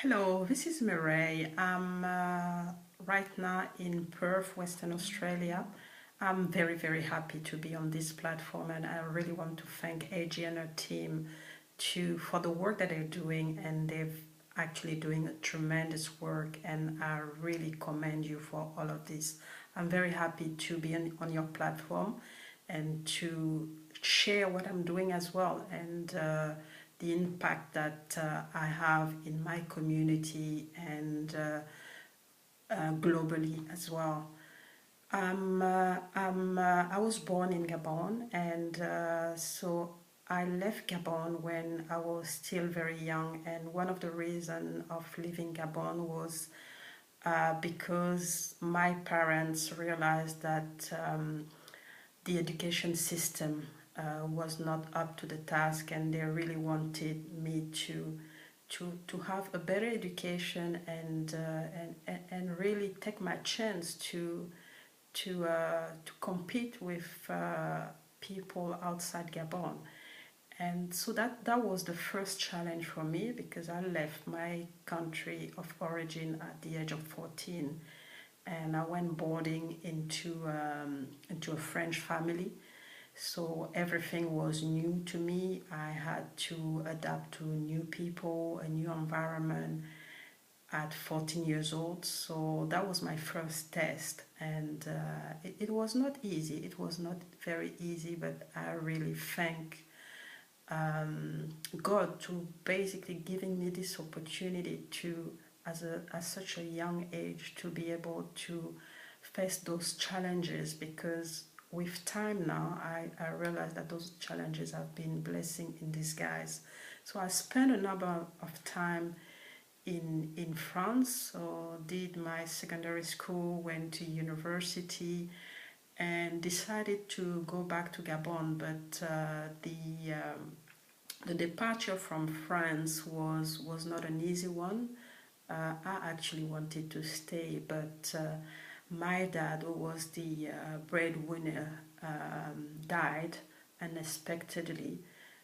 Hello, this is Mireille. I'm right now in Perth, Western Australia. I'm very happy to be on this platform, and I really want to thank AG and her team for the work that they're doing, and they're actually doing a tremendous work, and I really commend you for all of this. I'm very happy to be on your platform and to share what I'm doing as well, and the impact that I have in my community and globally as well. I was born in Gabon, and so I left Gabon when I was still very young. And one of the reasons of leaving Gabon was because my parents realized that the education system was not up to the task, and they really wanted me to have a better education and really take my chance to compete with people outside Gabon. And so that was the first challenge for me, because I left my country of origin at the age of 14, and I went boarding into a French family. So everything was new to me. I had to adapt to new people, a new environment at 14 years old. So that was my first test, and it was not easy. It was not very easy, but I really thank God to basically giving me this opportunity to, as such a young age, to be able to face those challenges, because with time now I realize that those challenges have been blessing in disguise. So I spent a number of time in France, so did my secondary school, went to university, and decided to go back to Gabon. But the departure from France was not an easy one. I actually wanted to stay, but my dad, who was the breadwinner, died unexpectedly.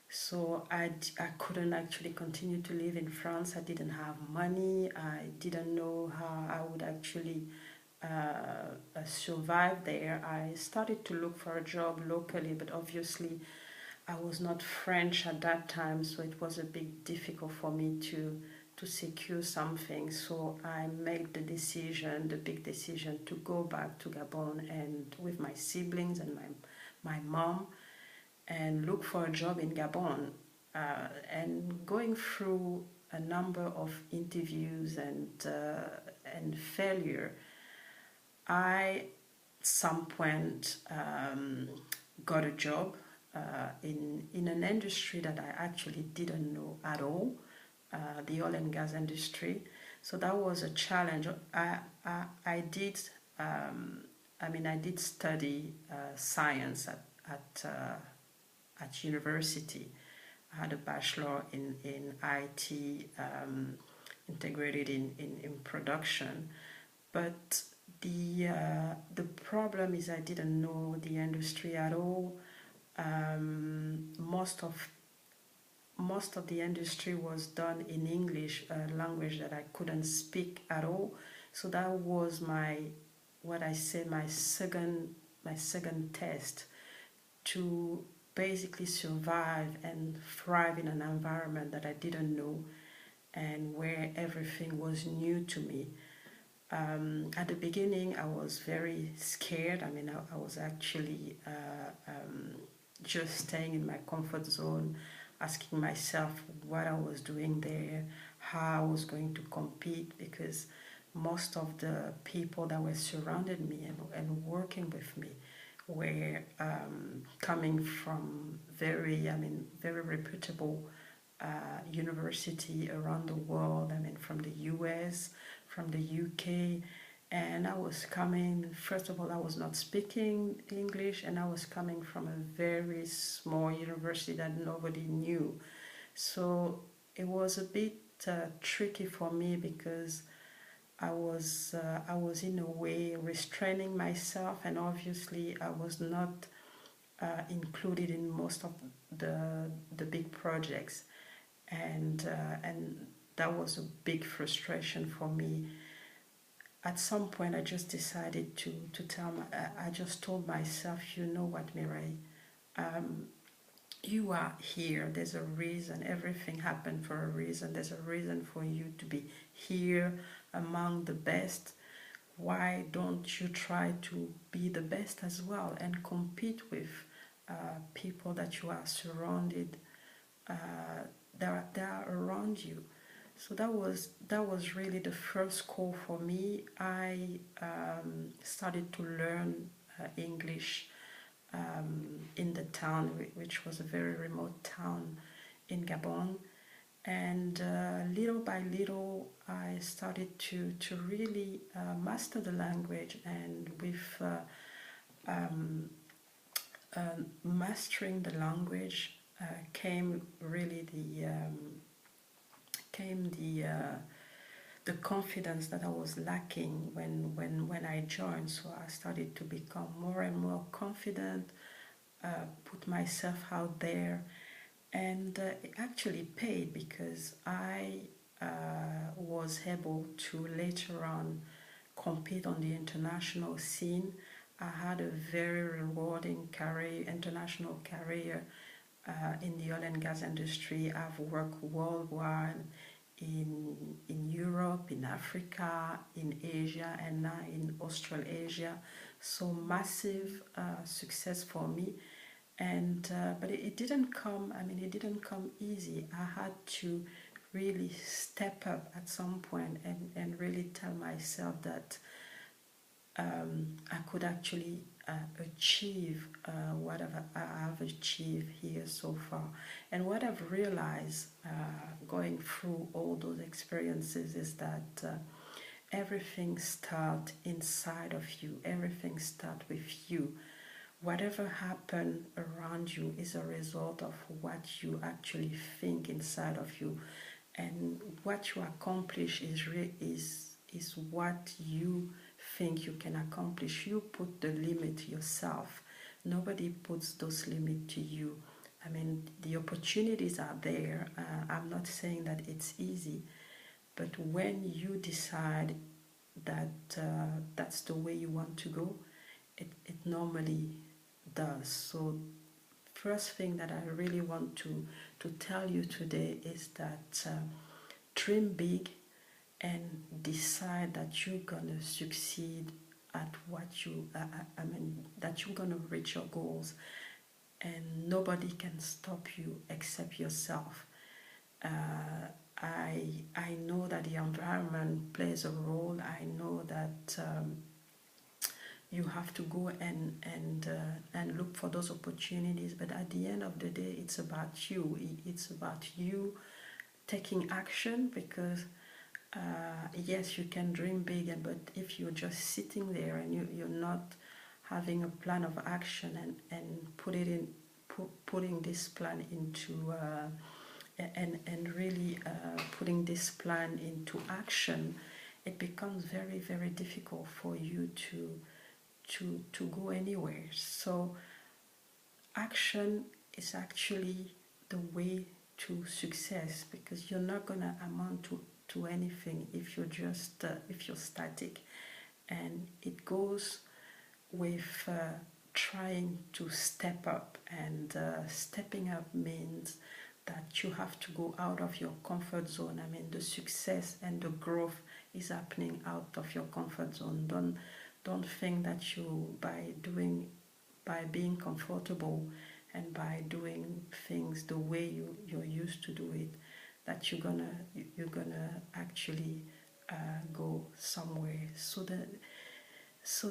So I couldn't actually continue to live in France. I didn't have money. I didn't know how I would actually survive there. I started to look for a job locally, but obviously I was not French at that time, so it was a bit difficult for me to secure something. So I made the big decision, to go back to Gabon and with my siblings and my mom, and look for a job in Gabon. And going through a number of interviews and failure, I at some point got a job in an industry that I actually didn't know at all, the oil and gas industry. So that was a challenge. I did, I did study science at university. I had a bachelor in IT, integrated in production. But the problem is I didn't know the industry at all. Most of the industry was done in English, a language that I couldn't speak at all. So that was my second test, to basically survive and thrive in an environment that I didn't know, and where everything was new to me. At the beginning, I was very scared. I was actually just staying in my comfort zone, asking myself what I was doing there, how I was going to compete, because most of the people that were surrounded me and working with me were coming from very reputable university around the world. From the US, from the UK, and I was coming. First of all, I was not speaking English, and I was coming from a very small university that nobody knew. So it was a bit tricky for me, because I was in a way restraining myself, and obviously I was not included in most of the big projects, and that was a big frustration for me. At some point, I just decided to tell I just told myself, you know what, Mireille, um, you are here. There's a reason. Everything happened for a reason. There's a reason for you to be here among the best. Why don't you try to be the best as well and compete with people that you are surrounded, that are around you? So that was really the first call for me. I started to learn English in the town, which was a very remote town in Gabon. And little by little, I started to really master the language. And with mastering the language came really the confidence that I was lacking when I joined. So I started to become more and more confident, put myself out there, and it actually paid because I was able to later on compete on the international scene. I had a very rewarding career, international career in the oil and gas industry. I've worked worldwide in Europe, in Africa, in Asia, and now in Australasia. So massive success for me. And but it didn't come. I mean, it didn't come easy. I had to really step up at some point and really tell myself that I could actually achieve whatever I have achieved here so far. And what I've realized going through all those experiences is that everything starts inside of you. Everything starts with you. Whatever happened around you is a result of what you actually think inside of you, and what you accomplish is what you think you can accomplish. You put the limit yourself. Nobody puts those limits to you. I mean, the opportunities are there. I'm not saying that it's easy, but when you decide that that's the way you want to go, it normally does. So first thing that I really want to tell you today is that dream big and decide that you're gonna succeed at what you that you're gonna reach your goals, and nobody can stop you except yourself. I know that the environment plays a role. I know that you have to go and look for those opportunities, but at the end of the day, it's about you. It's about you taking action, because yes, you can dream big, but if you're just sitting there and you're not having a plan of action and putting this plan into and really putting this plan into action, it becomes very, very difficult for you to go anywhere. So action is actually the way to success, because you're not gonna amount to anything if you're just if you're static. And it goes with trying to step up, and stepping up means that you have to go out of your comfort zone. I mean, the success and the growth is happening out of your comfort zone. Don't think that you by being comfortable and by doing things the way you're used to do it, that you're gonna actually go somewhere. So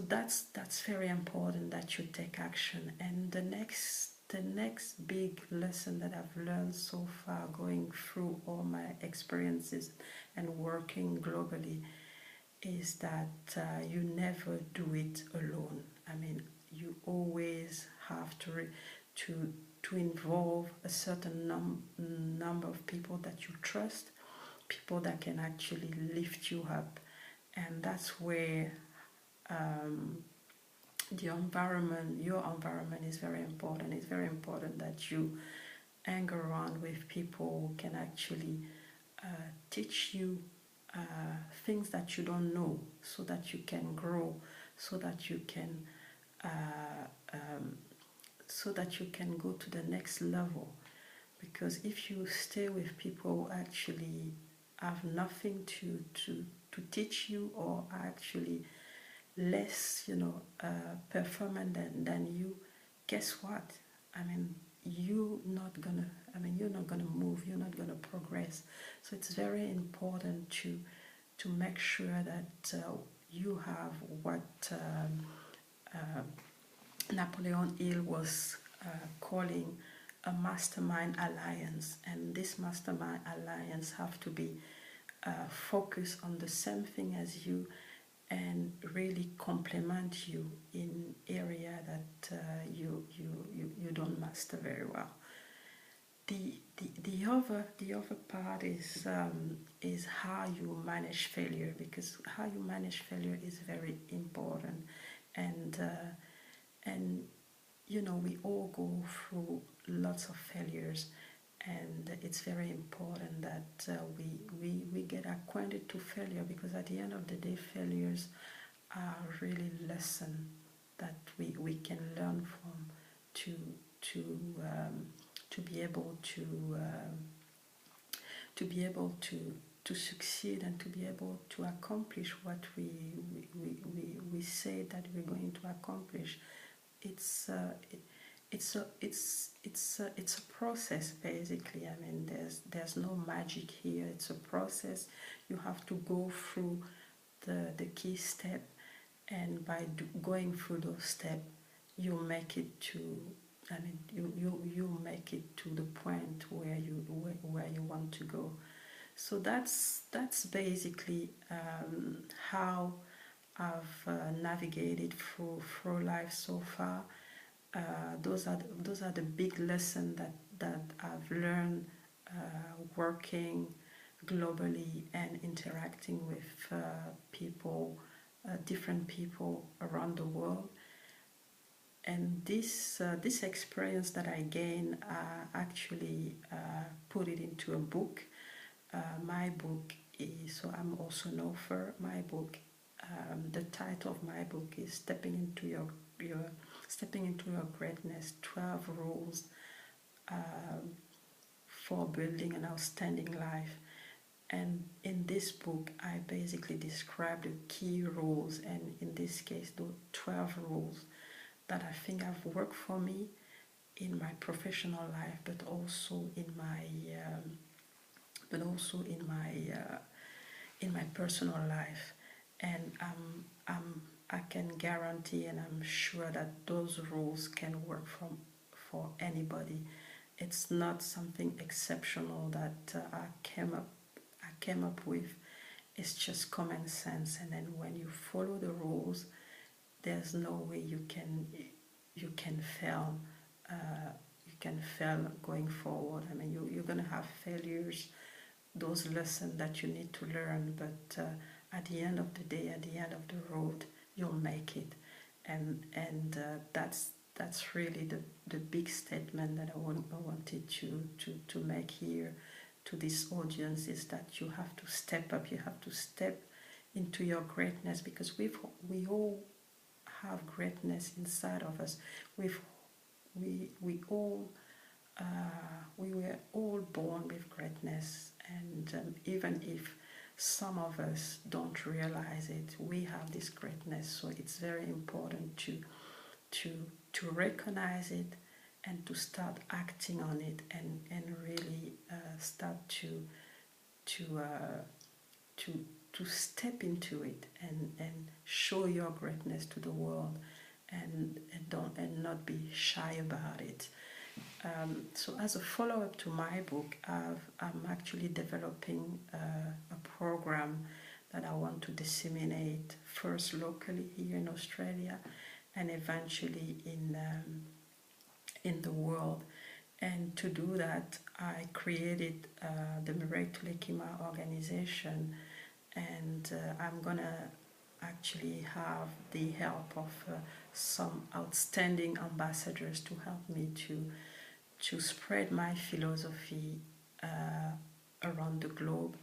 that's very important, that you take action. And the next big lesson that I've learned so far, going through all my experiences and working globally, is that you never do it alone. I mean, you always have to involve a certain number of people that you trust, people that can actually lift you up. And that's where your environment is very important. It's very important that you hang around with people who can actually teach you things that you don't know, so that you can grow, so that you can um, so that you can go to the next level. Because if you stay with people who actually have nothing to teach you, or are actually less, performant than you, guess what? I mean, you're not gonna move, you're not gonna progress. So it's very important to make sure that you have what Napoleon Hill was calling a Mastermind Alliance, and this Mastermind Alliance have to be focused on the same thing as you, and really complement you in area that you don't master very well. The other part is how you manage failure, because how you manage failure is very important. And we all go through lots of failures, and it's very important that we get acquainted to failure, because at the end of the day, failures are really lesson that we can learn from, to to to be able to succeed, and to be able to accomplish what we say that we're going to accomplish. It's it's a process, basically. I mean, there's no magic here. It's a process. You have to go through the key step, and by going through those steps, you make it to. I mean, you make it to the point where you want to go. So that's basically how I've navigated through life so far. Those are the big lessons that I've learned working globally and interacting with people, different people around the world. And this experience that I gained, actually put it into a book. My book is, so I'm also an author. My book, the title of my book is Stepping into Your Greatness: 12 Rules for Building an Outstanding Life. And in this book, I basically describe the key rules, and in this case, the 12 rules that I think have worked for me in my professional life, but also in my in my personal life. And I can guarantee, and I'm sure that those rules can work for anybody. It's not something exceptional that I came up with. It's just common sense. And then when you follow the rules, there's no way you can fail. You can fail going forward. I mean, you're gonna have failures, those lessons that you need to learn, but at the end of the day, at the end of the road, you'll make it. And that's really the big statement that I wanted to make here to this audience, is that you have to step up. You have to step into your greatness, because we all have greatness inside of us. We were all born with greatness, and even if some of us don't realize it, we have this greatness. So it's very important to recognize it, and to start acting on it, and really start to step into it, and show your greatness to the world, and not be shy about it. So as a follow-up to my book, I'm actually developing a program that I want to disseminate, first locally here in Australia, and eventually in the world. And to do that, I created the Miracle Lekima organization, and I'm gonna actually have the help of some outstanding ambassadors to help me to spread my philosophy around the globe.